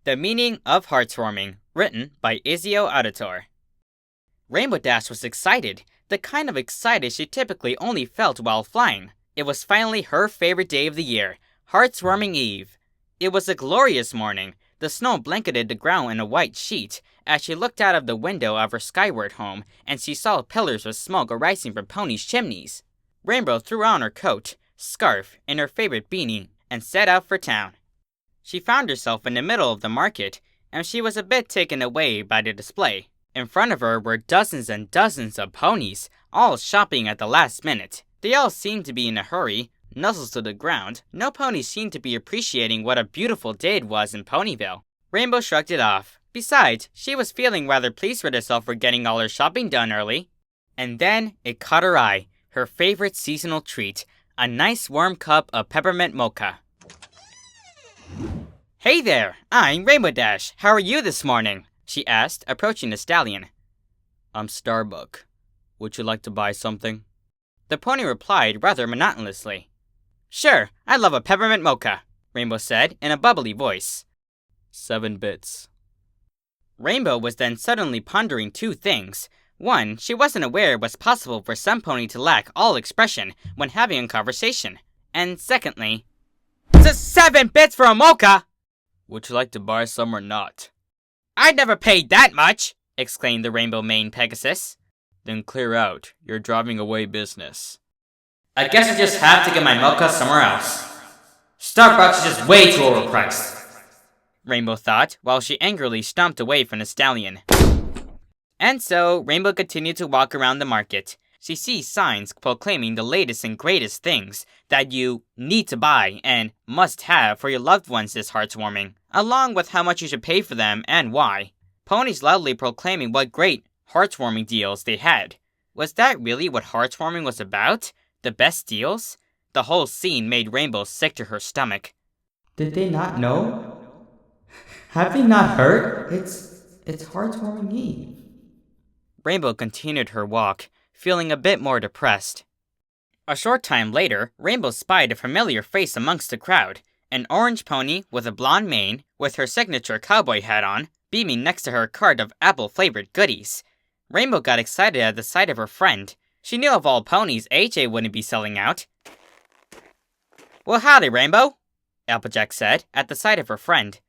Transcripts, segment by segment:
The Meaning of Hearths Warming, written by Ezio Auditore. Rainbow Dash was excited, the kind of excited she typically only felt while flying. It was finally her favorite day of the year, Hearths Warming Eve. It was a glorious morning. The snow blanketed the ground in a white sheet as she looked out of the window of her skyward home and she saw pillars of smoke arising from Pony's chimneys. Rainbow threw on her coat, scarf, and her favorite beanie and set out for town. She found herself in the middle of the market, and she was a bit taken away by the display. In front of her were dozens and dozens of ponies, all shopping at the last minute. They all seemed to be in a hurry, nuzzles to the ground. No pony seemed to be appreciating what a beautiful day it was in Ponyville. Rainbow shrugged it off. Besides, she was feeling rather pleased with herself for getting all her shopping done early. And then it caught her eye, her favorite seasonal treat, a nice warm cup of peppermint mocha. "Hey there, I'm Rainbow Dash. How are you this morning?" she asked, approaching the Stallion. "I'm Starbuck. Would you like to buy something?" The pony replied rather monotonously. "Sure, I love a peppermint mocha," Rainbow said in a bubbly voice. 7 bits. Rainbow was then suddenly pondering two things. One, she wasn't aware it was possible for some pony to lack all expression when having a conversation. And secondly, 7 bits for a mocha! Would you like to buy some or not? "I'd never paid that much!" exclaimed the rainbow maned Pegasus. Then clear out. You're driving away business. "I guess I just have to get my mocha somewhere else. Starbucks is just way too overpriced," Rainbow thought while she angrily stomped away from the Stallion. And so, Rainbow continued to walk around the market. She sees signs proclaiming the latest and greatest things that you need to buy and must have for your loved ones this Hearths Warming, along with how much you should pay for them and why. Ponies loudly proclaiming what great Hearths Warming deals they had. Was that really what Hearths Warming was about? The best deals? The whole scene made Rainbow sick to her stomach. Did they not know? Have they not heard? It's Hearths Warming Eve. Rainbow continued her walk, feeling a bit more depressed. A short time later, Rainbow spied a familiar face amongst the crowd, an orange pony with a blonde mane, with her signature cowboy hat on, beaming next to her cart of apple-flavored goodies. Rainbow got excited at the sight of her friend. She knew of all ponies AJ wouldn't be selling out. "Well, howdy, Rainbow," Applejack said at the sight of her friend.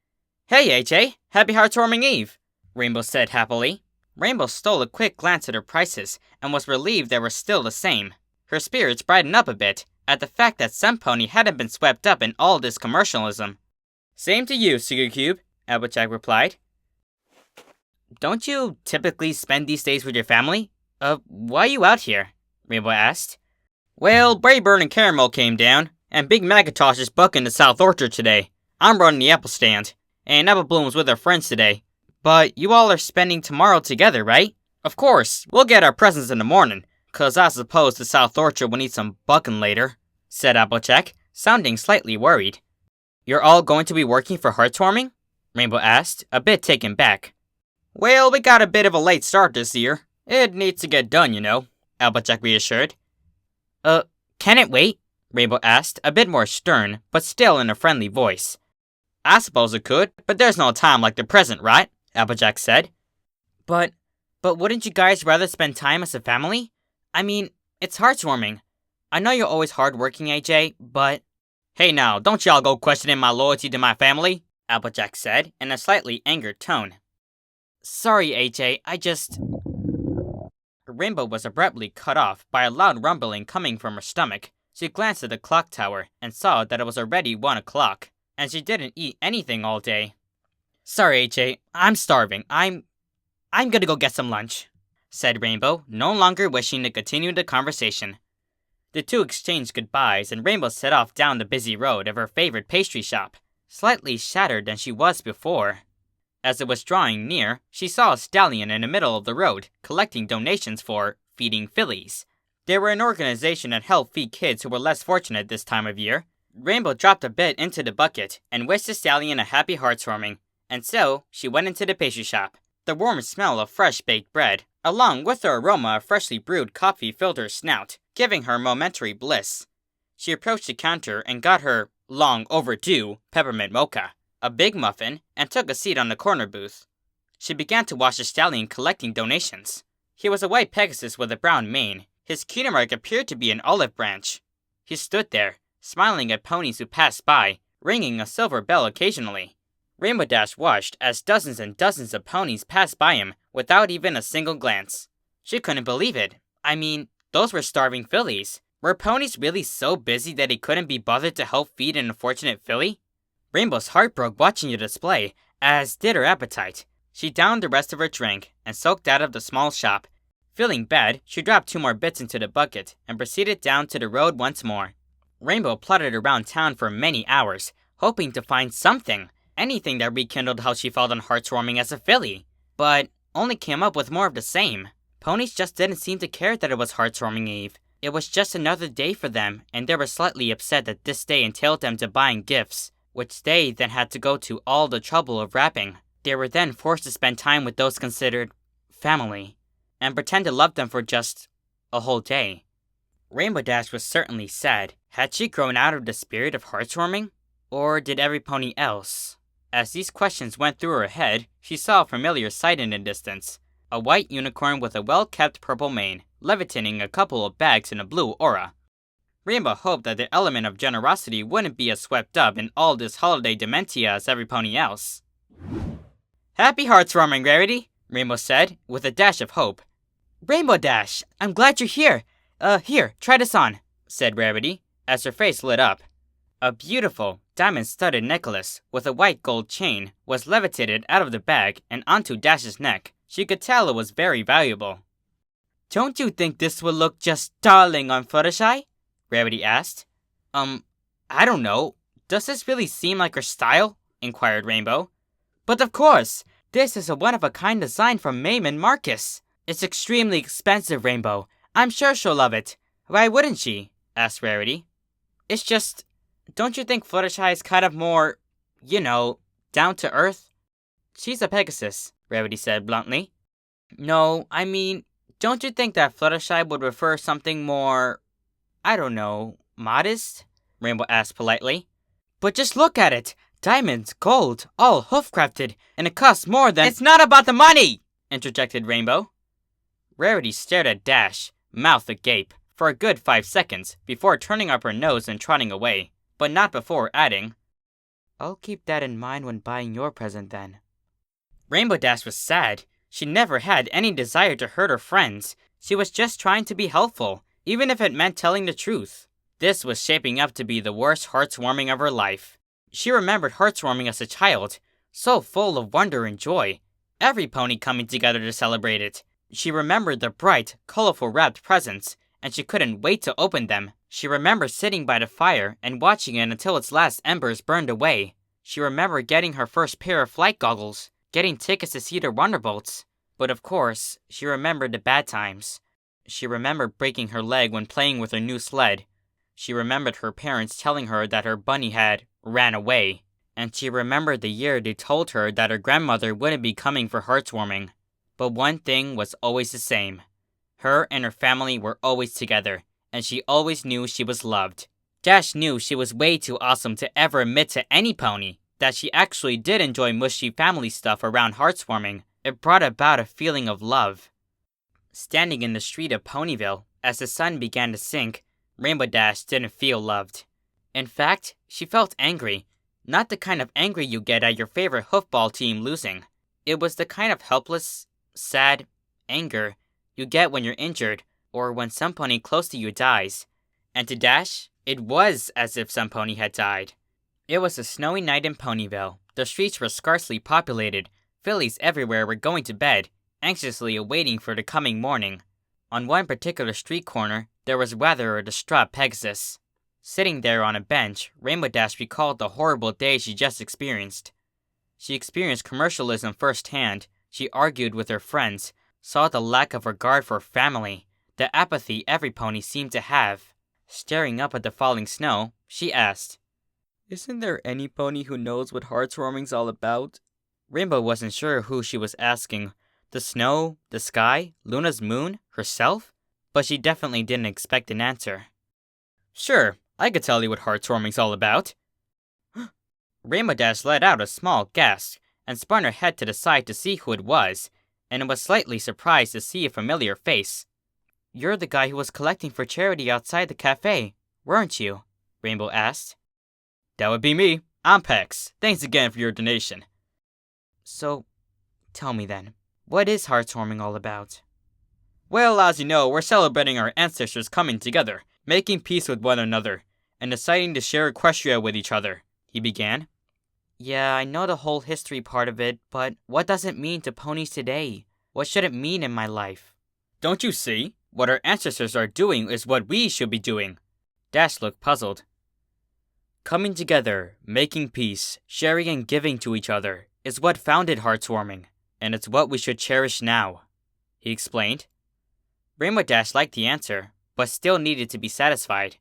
"Hey, AJ, happy Hearths Warming Eve," Rainbow said happily. Rainbow stole a quick glance at her prices and was relieved they were still the same. Her spirits brightened up a bit at the fact that some pony hadn't been swept up in all this commercialism. "Same to you, Sugar Cube," Applejack replied. "Don't you typically spend these days with your family? Why are you out here?" Rainbow asked. "Well, Brayburn and Caramel came down, and Big Macintosh is bucking the South Orchard today. I'm running the apple stand, and Apple Bloom's with her friends today. But you all are spending tomorrow together, right? Of course, we'll get our presents in the morning, 'cause I suppose the South Orchard will need some bucking later," said Applejack, sounding slightly worried. "You're all going to be working for Hearths Warming?" Rainbow asked, a bit taken back. "Well, we got a bit of a late start this year. It needs to get done, you know," Applejack reassured. Can it wait?" Rainbow asked, a bit more stern, but still in a friendly voice. "I suppose it could, but there's no time like the present, right?" Applejack said. But wouldn't you guys rather spend time as a family? I mean, it's Hearths Warming. I know you're always hardworking, AJ, but..." "Hey now, don't y'all go questioning my loyalty to my family," Applejack said in a slightly angered tone. "Sorry, AJ, Rainbow was abruptly cut off by a loud rumbling coming from her stomach. She glanced at the clock tower and saw that it was already 1 o'clock, and she didn't eat anything all day. "Sorry, AJ, I'm starving. I'm gonna go get some lunch," said Rainbow, no longer wishing to continue the conversation. The two exchanged goodbyes, and Rainbow set off down the busy road of her favorite pastry shop, slightly shattered than she was before. As it was drawing near, she saw a Stallion in the middle of the road, collecting donations for Feeding Fillies. They were an organization that helped feed kids who were less fortunate this time of year. Rainbow dropped a bit into the bucket and wished the Stallion a happy Hearths Warming, and so she went into the pastry shop. The warm smell of fresh baked bread, along with the aroma of freshly brewed coffee, filled her snout, giving her momentary bliss. She approached the counter and got her long overdue peppermint mocha. a big muffin, and took a seat on the corner booth. She began to watch the Stallion collecting donations. He was a white Pegasus with a brown mane. His cutie mark appeared to be an olive branch. He stood there, smiling at ponies who passed by, ringing a silver bell occasionally. Rainbow Dash watched as dozens and dozens of ponies passed by him without even a single glance. She couldn't believe it. I mean, those were starving fillies. Were ponies really so busy that he couldn't be bothered to help feed an unfortunate filly? Rainbow's heart broke watching the display, as did her appetite. She downed the rest of her drink and sulked out of the small shop. Feeling bad, she dropped 2 more bits into the bucket and proceeded down to the road once more. Rainbow plodded around town for many hours, hoping to find something, anything that rekindled how she felt on Hearths Warming as a filly, but only came up with more of the same. Ponies just didn't seem to care that it was Hearths Warming Eve. It was just another day for them, and they were slightly upset that this day entailed them to buying gifts, which they then had to go to all the trouble of wrapping. They were then forced to spend time with those considered family, and pretend to love them for just a whole day. Rainbow Dash was certainly sad. Had she grown out of the spirit of Hearths Warming? Or did every pony else? As these questions went through her head, she saw a familiar sight in the distance. A white unicorn with a well-kept purple mane, levitating a couple of bags in a blue aura. Rainbow hoped that the element of generosity wouldn't be as swept up in all this holiday dementia as every pony else. "Happy Hearths Warming, Rarity," Rainbow said, with a dash of hope. "Rainbow Dash, I'm glad you're here. Here, try this on," said Rarity, as her face lit up. A beautiful, diamond-studded necklace with a white gold chain was levitated out of the bag and onto Dash's neck. She could tell it was very valuable. "Don't you think this will look just darling on Fluttershy?" Rarity asked. I don't know. Does this really seem like her style?" inquired Rainbow. "But of course! This is a one-of-a-kind design from Mayman Marcus. It's extremely expensive, Rainbow. I'm sure she'll love it. Why wouldn't she?" asked Rarity. "It's just, don't you think Fluttershy is kind of more, down to earth?" "She's a Pegasus," Rarity said bluntly. "No, I mean, don't you think that Fluttershy would prefer something more, I don't know, modest?" Rainbow asked politely. "But just look at it! Diamonds, gold, all hoof-crafted, and it costs more than— "It's not about the money!" interjected Rainbow. Rarity stared at Dash, mouth agape, for a good 5 seconds before turning up her nose and trotting away, but not before adding, "I'll keep that in mind when buying your present then." Rainbow Dash was sad. She never had any desire to hurt her friends. She was just trying to be helpful, even if it meant telling the truth. This was shaping up to be the worst Hearths Warming of her life. She remembered Hearths Warming as a child, so full of wonder and joy. Every pony coming together to celebrate it. She remembered the bright, colorful wrapped presents, and she couldn't wait to open them. She remembered sitting by the fire and watching it until its last embers burned away. She remembered getting her first pair of flight goggles, getting tickets to see the Wonderbolts. But of course, she remembered the bad times. She remembered breaking her leg when playing with her new sled. She remembered her parents telling her that her bunny had ran away. And she remembered the year they told her that her grandmother wouldn't be coming for Hearths Warming. But one thing was always the same. Her and her family were always together, and she always knew she was loved. Dash knew she was way too awesome to ever admit to any pony that she actually did enjoy mushy family stuff around Hearths Warming. It brought about a feeling of love. Standing in the street of Ponyville, as the sun began to sink, Rainbow Dash didn't feel loved. In fact, she felt angry. Not the kind of angry you get at your favorite hoofball team losing. It was the kind of helpless, sad anger you get when you're injured, or when some pony close to you dies. And to Dash, it was as if some pony had died. It was a snowy night in Ponyville. The streets were scarcely populated. Fillies everywhere were going to bed, anxiously awaiting for the coming morning. On one particular street corner, there was rather a distraught Pegasus. Sitting there on a bench, Rainbow Dash recalled the horrible day she just experienced. She experienced commercialism firsthand. She argued with her friends, saw the lack of regard for family, the apathy every pony seemed to have. Staring up at the falling snow, she asked, "Isn't there any pony who knows what Hearths Warming's all about?" Rainbow wasn't sure who she was asking. The snow, the sky, Luna's moon, herself? But she definitely didn't expect an answer. "Sure, I could tell you what Hearths Warming's all about." Rainbow Dash let out a small gasp and spun her head to the side to see who it was, and was slightly surprised to see a familiar face. "You're the guy who was collecting for charity outside the cafe, weren't you?" Rainbow asked. "That would be me. I'm Pex. Thanks again for your donation." "So, tell me then, what is Hearths Warming all about?" "Well, as you know, we're celebrating our ancestors coming together, making peace with one another, and deciding to share Equestria with each other," he began. "Yeah, I know the whole history part of it, but what does it mean to ponies today? What should it mean in my life?" "Don't you see? What our ancestors are doing is what we should be doing." Dash looked puzzled. "Coming together, making peace, sharing and giving to each other is what founded Hearths Warming, and it's what we should cherish now," he explained. Rainbow Dash liked the answer, but still needed to be satisfied.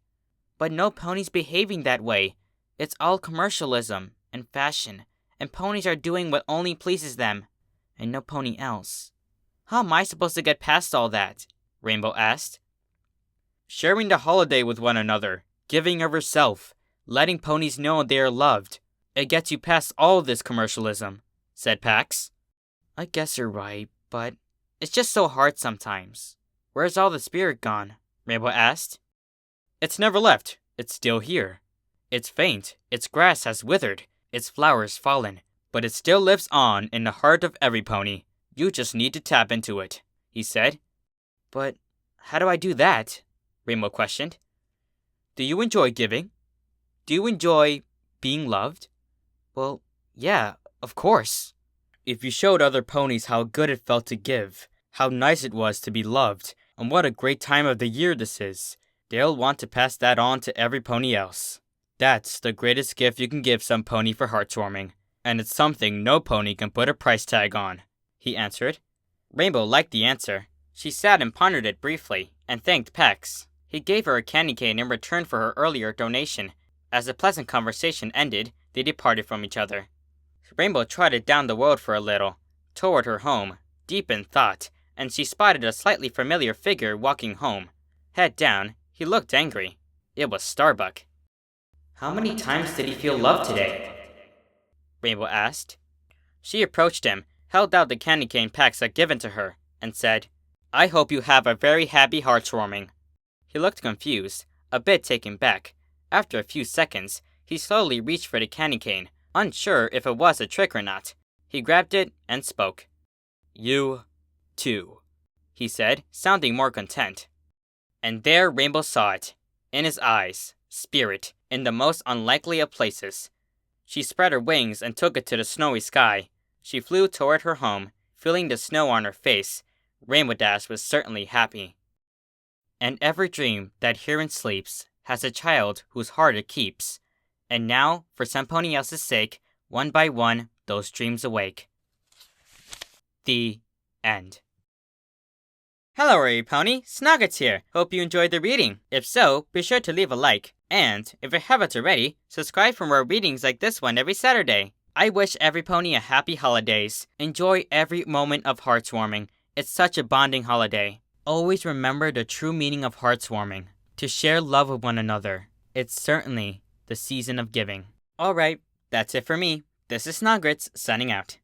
"But no pony's behaving that way. It's all commercialism and fashion, and ponies are doing what only pleases them, and no pony else. How am I supposed to get past all that?" Rainbow asked. "Sharing the holiday with one another, giving of yourself, letting ponies know they are loved. It gets you past all this commercialism," said Pax. "I guess you're right, but it's just so hard sometimes. Where's all the spirit gone?" Rainbow asked. "It's never left. It's still here. It's faint, its grass has withered, its flowers fallen, but it still lives on in the heart of every pony. You just need to tap into it," he said. "But how do I do that?" Rainbow questioned. "Do you enjoy giving? Do you enjoy being loved?" "Well, yeah, of course." "If you showed other ponies how good it felt to give, how nice it was to be loved, and what a great time of the year this is, they'll want to pass that on to every pony else. That's the greatest gift you can give some pony for Hearths Warming, and it's something no pony can put a price tag on," he answered. Rainbow liked the answer. She sat and pondered it briefly, and thanked Pex. He gave her a candy cane in return for her earlier donation. As the pleasant conversation ended, they departed from each other. Rainbow trotted down the road for a little, toward her home, deep in thought, and she spotted a slightly familiar figure walking home. Head down, he looked angry. It was Starbuck. How many times did he feel love today? Rainbow asked. She approached him, held out the candy cane Pax had given to her, and said, "I hope you have a very happy Hearths Warming." He looked confused, a bit taken back. After a few seconds, he slowly reached for the candy cane, unsure if it was a trick or not. He grabbed it and spoke. "You, too," he said, sounding more content. And there Rainbow saw it. In his eyes, spirit, in the most unlikely of places. She spread her wings and took it to the snowy sky. She flew toward her home, feeling the snow on her face. Rainbow Dash was certainly happy. And every dream that herein sleeps has a child whose heart it keeps. And now, for some pony else's sake, one by one, those dreams awake. The end. Hello, Rarity Pony. Snogwritts here. Hope you enjoyed the reading. If so, be sure to leave a like. And, if you haven't already, subscribe for more readings like this one every Saturday. I wish every pony a happy holidays. Enjoy every moment of Hearths Warming. It's such a bonding holiday. Always remember the true meaning of Hearths Warming. To share love with one another. It's certainly the season of giving. Alright, that's it for me. This is Snogwritts signing out.